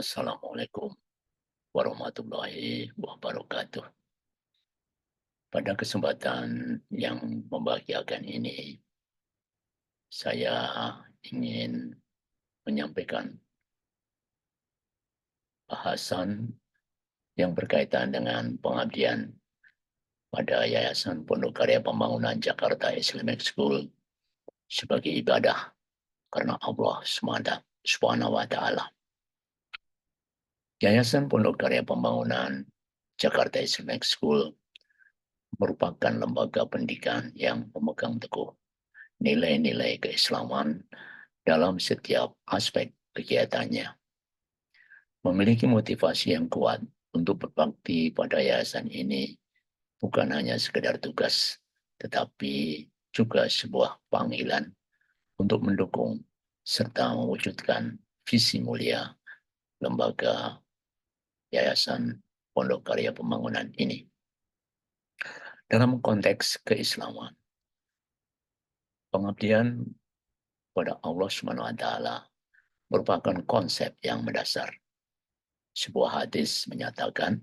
Assalamualaikum warahmatullahi wabarakatuh. Pada kesempatan yang membahagiakan ini, saya ingin menyampaikan bahasan yang berkaitan dengan pengabdian pada Yayasan Pondok Karya Pembangunan Jakarta Islamic School sebagai ibadah karena Allah Subhanahu wa Ta'ala. Yayasan Pondok Karya Pembangunan Jakarta Islamic School merupakan lembaga pendidikan yang memegang teguh nilai-nilai keislaman dalam setiap aspek kegiatannya. Memiliki motivasi yang kuat untuk berbakti pada yayasan ini bukan hanya sekedar tugas, tetapi juga sebuah panggilan untuk mendukung serta mewujudkan visi mulia lembaga Yayasan Pondok Karya Pembangunan ini. Dalam konteks keislaman, pengabdian pada Allah Subhanahu wa Ta'ala merupakan konsep yang mendasar. Sebuah hadis menyatakan,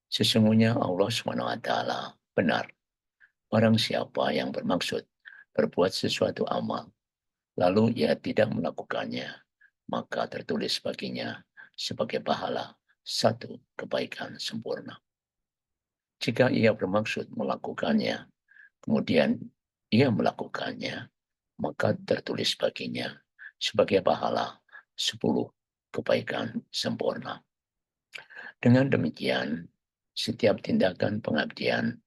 sesungguhnya Allah Subhanahu wa Ta'ala benar. Barang siapa yang bermaksud berbuat sesuatu amal, lalu ia tidak melakukannya, maka tertulis baginya sebagai pahala satu kebaikan sempurna. Jika ia bermaksud melakukannya, kemudian ia melakukannya, maka tertulis baginya sebagai pahala 10 kebaikan sempurna. Dengan demikian, setiap tindakan pengabdian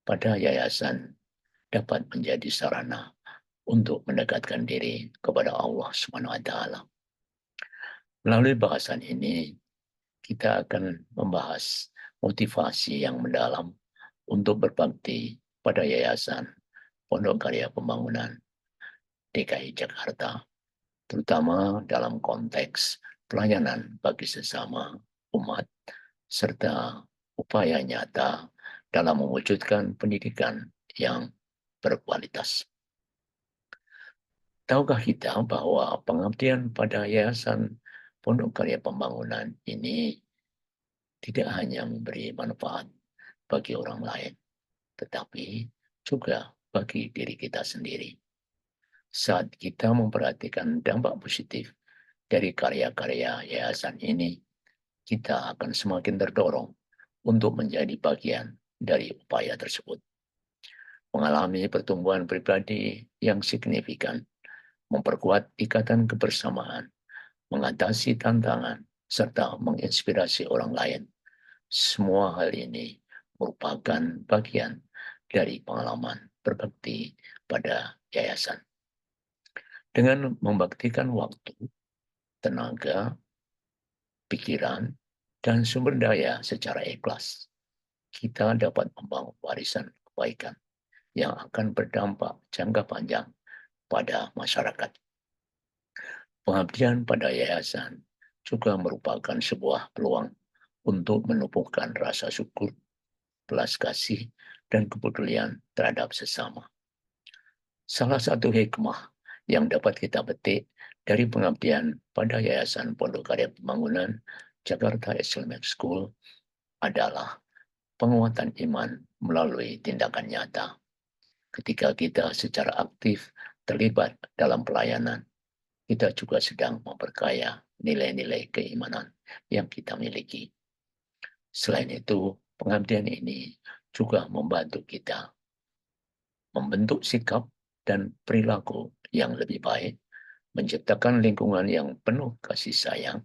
pada yayasan dapat menjadi sarana untuk mendekatkan diri kepada Allah Subhanahu wa Ta'ala. Melalui bahasan ini, kita akan membahas motivasi yang mendalam untuk berbakti pada Yayasan Pondok Karya Pembangunan DKI Jakarta, terutama dalam konteks pelayanan bagi sesama umat, serta upaya nyata dalam mewujudkan pendidikan yang berkualitas. Tahukah kita bahwa pengabdian pada Yayasan Pondok Karya Pembangunan ini tidak hanya memberi manfaat bagi orang lain, tetapi juga bagi diri kita sendiri. Saat kita memperhatikan dampak positif dari karya-karya yayasan ini, kita akan semakin terdorong untuk menjadi bagian dari upaya tersebut. Mengalami pertumbuhan pribadi yang signifikan, memperkuat ikatan kebersamaan, mengatasi tantangan, serta menginspirasi orang lain. Semua hal ini merupakan bagian dari pengalaman berbakti pada yayasan. Dengan membaktikan waktu, tenaga, pikiran, dan sumber daya secara ikhlas, kita dapat membangun warisan kebaikan yang akan berdampak jangka panjang pada masyarakat. Pengabdian pada yayasan juga merupakan sebuah peluang untuk menumbuhkan rasa syukur, belas kasih, dan kepedulian terhadap sesama. Salah satu hikmah yang dapat kita petik dari pengabdian pada Yayasan Pondok Karya Pembangunan Jakarta Islamic School adalah penguatan iman melalui tindakan nyata. Ketika kita secara aktif terlibat dalam pelayanan, kita juga sedang memperkaya nilai-nilai keimanan yang kita miliki. Selain itu, pengabdian ini juga membantu kita membentuk sikap dan perilaku yang lebih baik, menciptakan lingkungan yang penuh kasih sayang,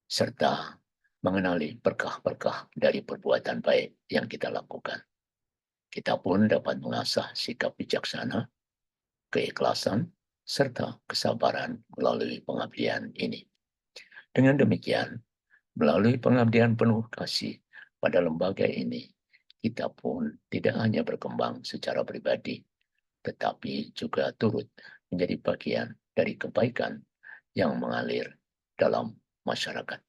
serta mengenali berkah-berkah dari perbuatan baik yang kita lakukan. Kita pun dapat mengasah sikap bijaksana, keikhlasan, serta kesabaran melalui pengabdian ini. Dengan demikian, melalui pengabdian penuh kasih pada lembaga ini, kita pun tidak hanya berkembang secara pribadi, tetapi juga turut menjadi bagian dari kebaikan yang mengalir dalam masyarakat.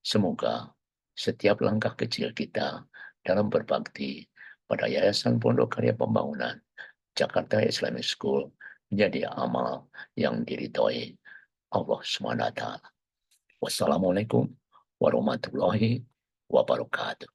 Semoga setiap langkah kecil kita dalam berbakti pada Yayasan Pondok Karya Pembangunan Jakarta Islamic School menjadi amal yang diridhoi Allah SWT. Wassalamualaikum warahmatullahi wabarakatuh.